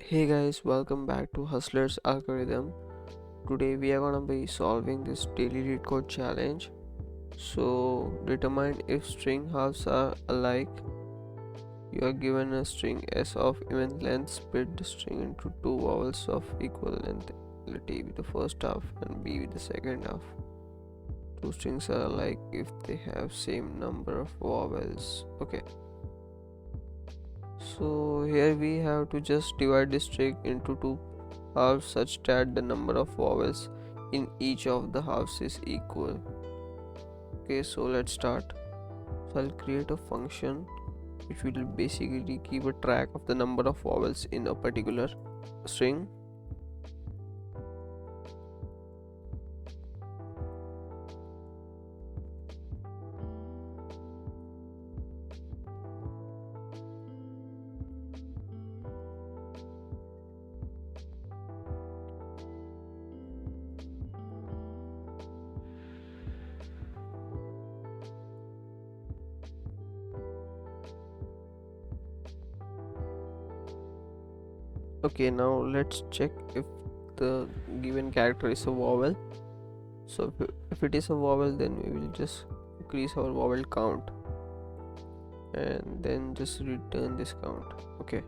Hey guys, welcome back to Hustler's Algorithm. Today we are gonna be solving this daily Leetcode challenge. So determine if string halves are alike. You are given a string S of even length, split the string into two vowels of equal length. Let A be the first half and B be the second half. Two strings are alike if they have same number of vowels. Okay. So here we have to just divide this string into two halves such that the number of vowels in each of the halves is equal. Okay, so let's start. So I'll create a function which will basically keep a track of the number of vowels in a particular string. Okay, now let's check if the given character is a vowel. So if it is a vowel, then we will just increase our vowel count and then just return this count. Okay,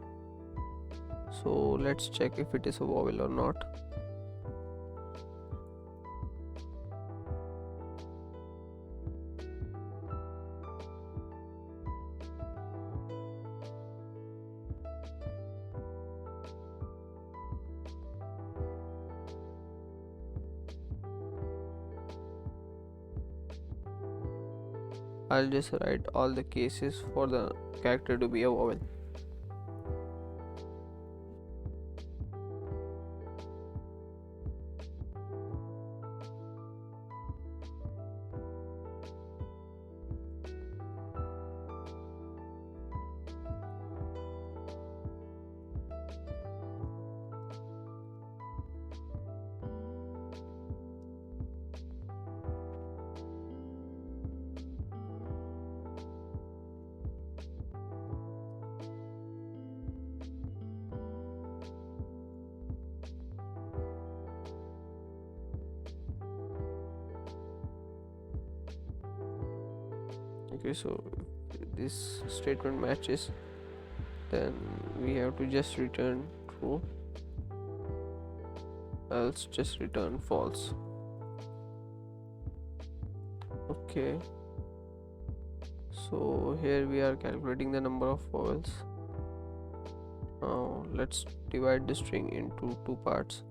so let's check if it is a vowel or not. I'll just write all the cases for the character to be a vowel. Okay, so if this statement matches, then we have to just return true, else just return false. Okay, so here we are calculating the number of vowels. Now let's divide the string into two parts.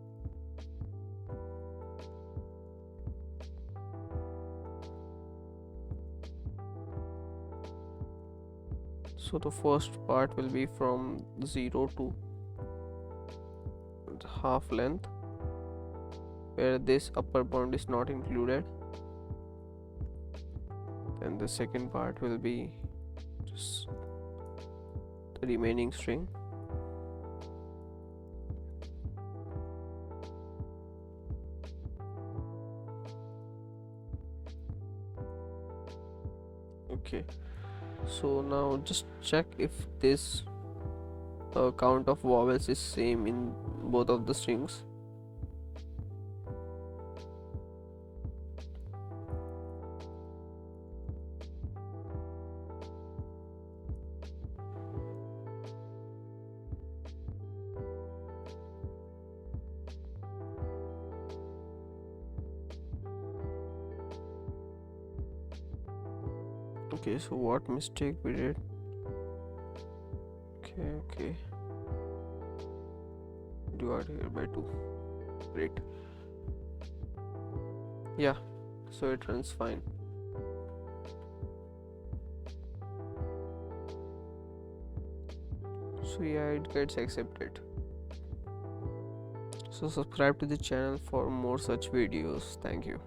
So the first part will be from 0 to half length, where this upper bound is not included. Then the second part will be just the remaining string. Okay, so now just check if this count of vowels is same in both of the strings. Okay, so what mistake we did? Okay, divide here by 2. Great. Yeah, so it runs fine. So yeah, it gets accepted. So subscribe to the channel for more such videos. Thank you.